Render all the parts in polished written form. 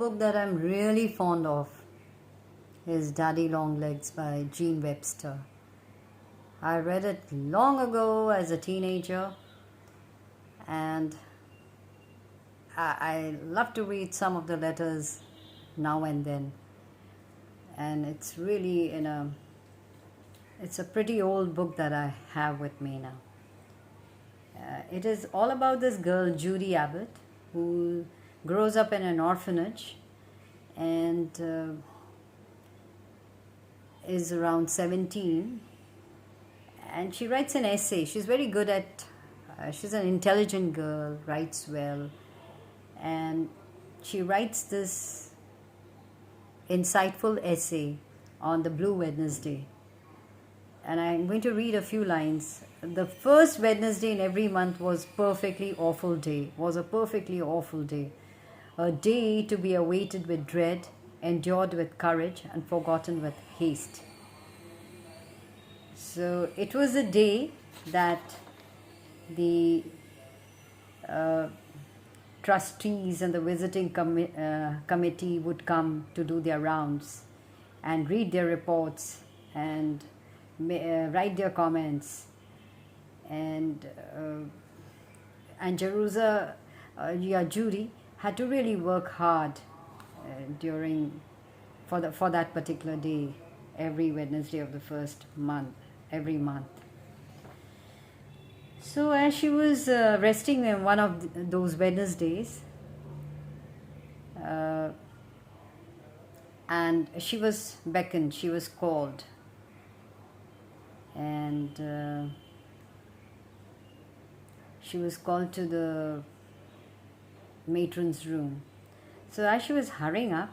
book that I'm really fond of is Daddy Longlegs by Jean Webster. I read it long ago as a teenager, and I love to read some of the letters now and then. And it's really it's a pretty old book that I have with me now. It is all about this girl, Judy Abbott, who grows up in an orphanage and is around 17, and she writes an essay. She's very good at she's an intelligent girl, writes well, and she writes this insightful essay on the Blue Wednesday. And I'm going to read a few lines. The first Wednesday in every month was a perfectly awful day, a day to be awaited with dread, endured with courage, and forgotten with haste. So it was a day that the trustees and the visiting committee would come to do their rounds and read their reports and write their comments, and Judy had to really work hard for that particular day, every Wednesday of the first month, every month. So as she was resting in one of those Wednesdays, and she was beckoned, she was called, and she was called to the matron's room. So as she was hurrying up,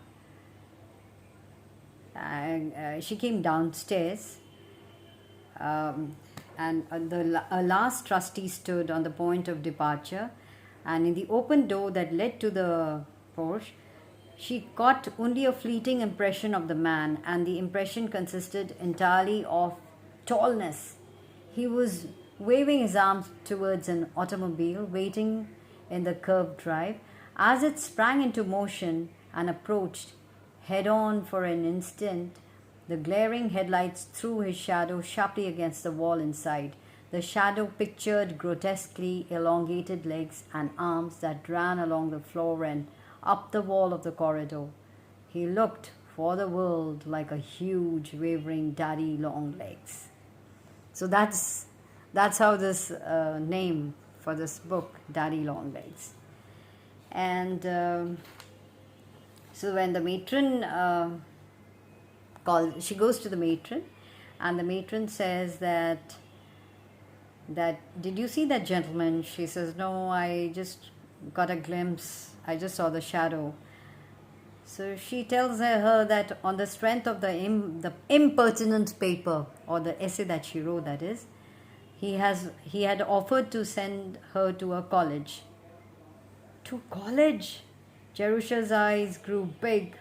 she came downstairs, and a last trustee stood on the point of departure, and in the open door that led to the porch, she caught only a fleeting impression of the man, and the impression consisted entirely of tallness. He was waving his arms towards an automobile waiting in the curved drive. As it sprang into motion and approached head-on for an instant, the glaring headlights threw his shadow sharply against the wall inside. The shadow pictured grotesquely elongated legs and arms that ran along the floor and up the wall of the corridor. He looked for the world like a huge, wavering Daddy Longlegs. So that's how this name for this book, Daddy Longlegs. And so when the matron she goes to the matron, and the matron says that did you see that gentleman? She says, no, I just got a glimpse, I just saw the shadow. So she tells her that on the strength of the impertinent paper, or the essay that she wrote, that is, he had offered to send her to a college. To college? Jerusha's eyes grew big,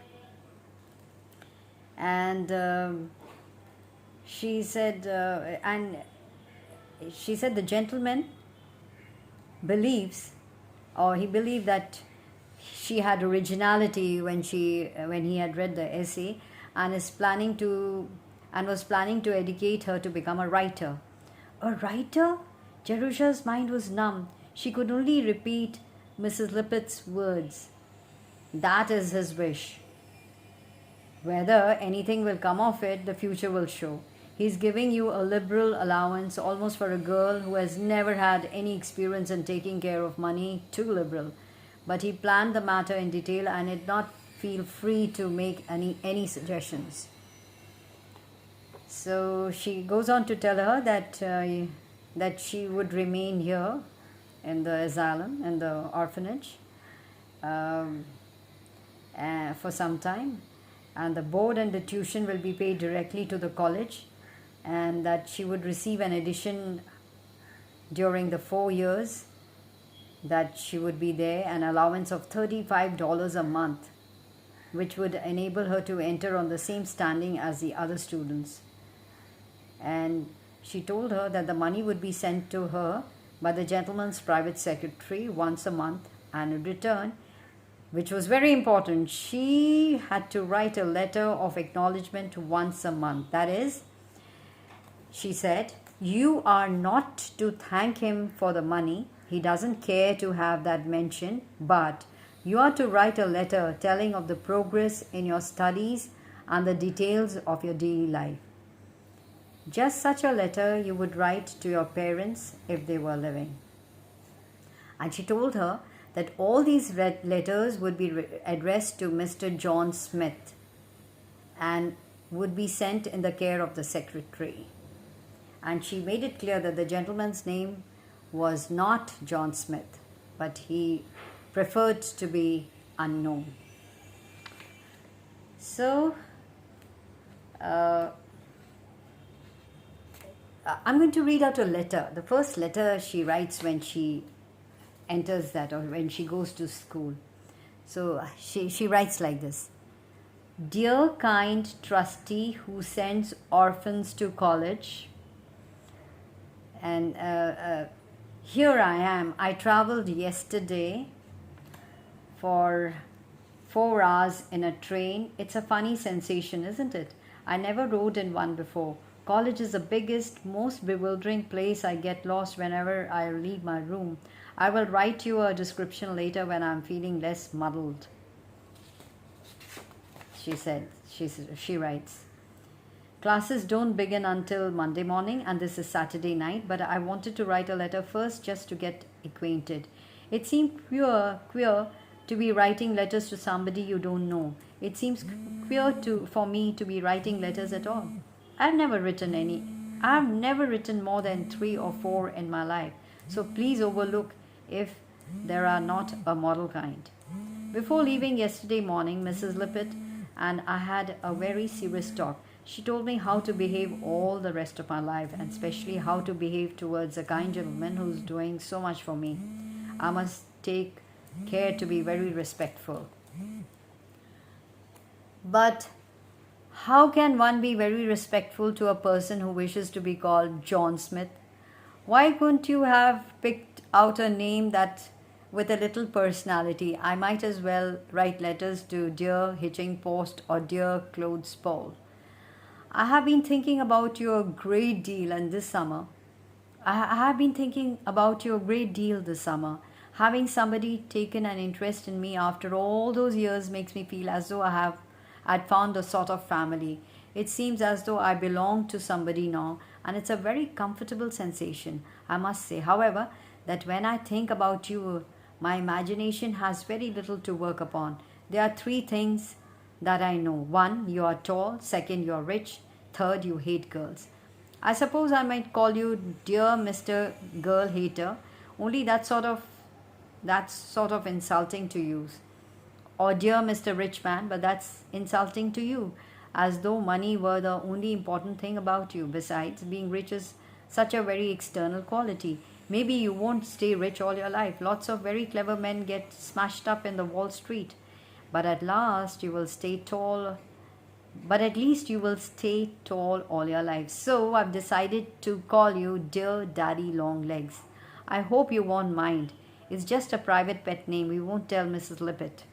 and she said the gentleman believes, or he believed, that she had originality when he had read the essay, and was planning to educate her to become a writer. A writer? Jerusha's mind was numb. She could only repeat Mrs. Lippett's words. That is his wish. Whether anything will come of it, the future will show. He's giving you a liberal allowance, almost for a girl who has never had any experience in taking care of money, too liberal. But he planned the matter in detail and did not feel free to make any suggestions. So she goes on to tell her that she would remain here in the asylum, in the orphanage, for some time, and the board and the tuition will be paid directly to the college, and that she would receive an addition during the 4 years that she would be there, an allowance of $35 a month, which would enable her to enter on the same standing as the other students. And she told her that the money would be sent to her by the gentleman's private secretary once a month, and in return which was very important. She had to write a letter of acknowledgement once a month. That is, she said, you are not to thank him for the money. He doesn't care to have that mentioned, but you are to write a letter telling of the progress in your studies and the details of your daily life. Just such a letter you would write to your parents if they were living. And she told her that all these letters would be addressed to Mr. John Smith and would be sent in the care of the secretary. And she made it clear that the gentleman's name was not John Smith, but he preferred to be unknown. So, I'm going to read out a letter. The first letter she writes when she enters that, or when she goes to school. So she writes like this. Dear kind trustee who sends orphans to college, and here I am. I traveled yesterday for 4 hours in a train. It's a funny sensation, isn't it? I never rode in one before. College is the biggest, most bewildering place. I get lost whenever I leave my room. I will write you a description later when I'm feeling less muddled. She said, she writes, classes don't begin until Monday morning and this is Saturday night, but I wanted to write a letter first just to get acquainted. It seemed queer to be writing letters to somebody you don't know. It seems queer for me to be writing letters at all. I've never written more than 3 or 4 in my life. So please overlook if there are not a model kind. Before leaving yesterday morning, Mrs. Lippett and I had a very serious talk. She told me how to behave all the rest of my life, and especially how to behave towards a kind gentleman who's doing so much for me. I must take care to be very respectful. But how can one be very respectful to a person who wishes to be called John Smith? Why couldn't you have picked out a name that with a little personality? I might as well write letters to Dear Hitching Post or Dear Clothes Pole. I have been thinking about you a great deal and this summer. Having somebody taken an interest in me after all those years makes me feel as though I'd found a sort of family. It seems as though I belong to somebody now, and it's a very comfortable sensation. I must say, however, that when I think about you, my imagination has very little to work upon. There are 3 things that I know. 1, you are tall. 2nd, you are rich. 3rd, you hate girls. I suppose I might call you Dear Mr. Girl Hater, only that's sort of insulting to use. Or Dear Mr. Rich Man, but that's insulting to you, as though money were the only important thing about you. Besides, being rich is such a very external quality. Maybe you won't stay rich all your life. Lots of very clever men get smashed up in the Wall Street. But at least you will stay tall all your life. So I've decided to call you Dear Daddy Longlegs. I hope you won't mind. It's just a private pet name. We won't tell Mrs. Lippett.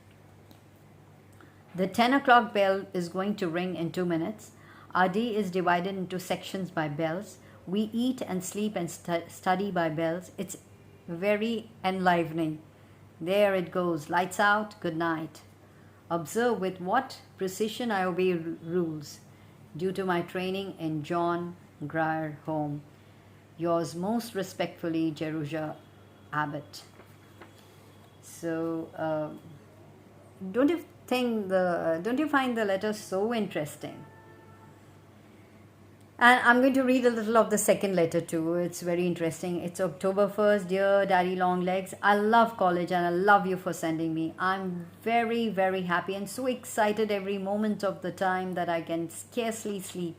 The 10 o'clock bell is going to ring in 2 minutes. Our day is divided into sections by bells. We eat and sleep and study by bells. It's very enlivening. There it goes. Lights out. Good night. Observe with what precision I obey rules, due to my training in John Grier Home. Yours most respectfully, Jerusha Abbott. So, don't you find the letter so interesting? And I'm going to read a little of the second letter too. It's very interesting. It's October 1st. Dear Daddy Longlegs, I love college and I love you for sending me. I'm very, very happy and so excited every moment of the time that I can scarcely sleep.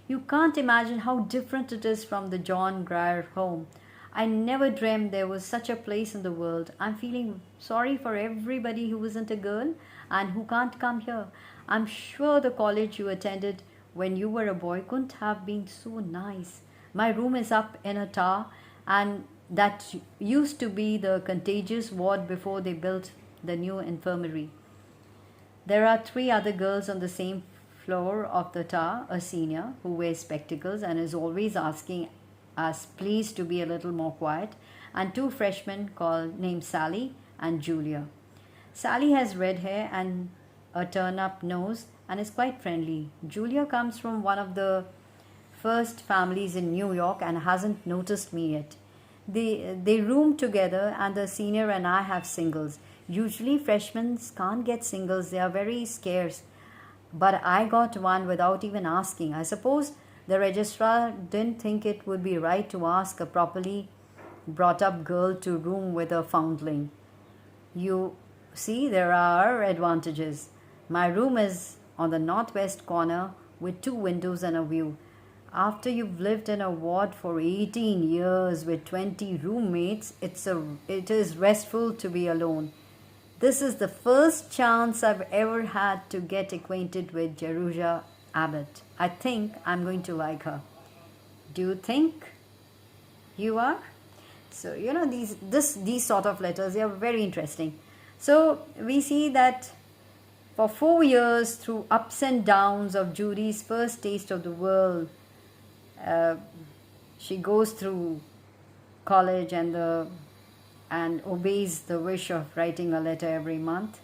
You can't imagine how different it is from the John Grier Home. I never dreamed there was such a place in the world. I'm feeling sorry for everybody who isn't a girl and who can't come here. I'm sure the college you attended when you were a boy couldn't have been so nice. My room is up in a tower, and that used to be the contagious ward before they built the new infirmary. There are 3 other girls on the same floor of the tower, a senior who wears spectacles and is always asking us please to be a little more quiet, and 2 freshmen named Sally and Julia. Sally has red hair and a turn-up nose and is quite friendly. Julia comes from one of the first families in New York and hasn't noticed me yet. They room together, and the senior and I have singles. Usually freshmen can't get singles, they are very scarce. But I got one without even asking. I suppose the registrar didn't think it would be right to ask a properly brought up girl to room with a foundling. You see, there are advantages. My room is on the northwest corner with 2 windows and a view. After you've lived in a ward for 18 years with 20 roommates, it is restful to be alone. This is the first chance I've ever had to get acquainted with Jerusha Abbott. I think I'm going to like her. Do you think you are? So, these sort of letters, they are very interesting. So, we see that for 4 years, through ups and downs of Judy's first taste of the world, she goes through college and obeys the wish of writing a letter every month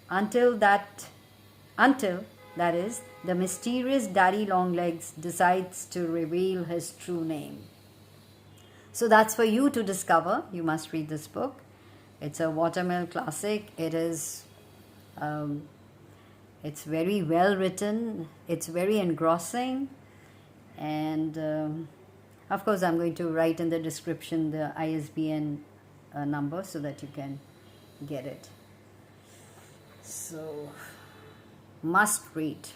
until that is the mysterious Daddy Longlegs decides to reveal his true name. So that's for you to discover. You must read this book. It's a Watermill classic. It's very well written. It's very engrossing. And of course, I'm going to write in the description the ISBN number so that you can get it. So, must read.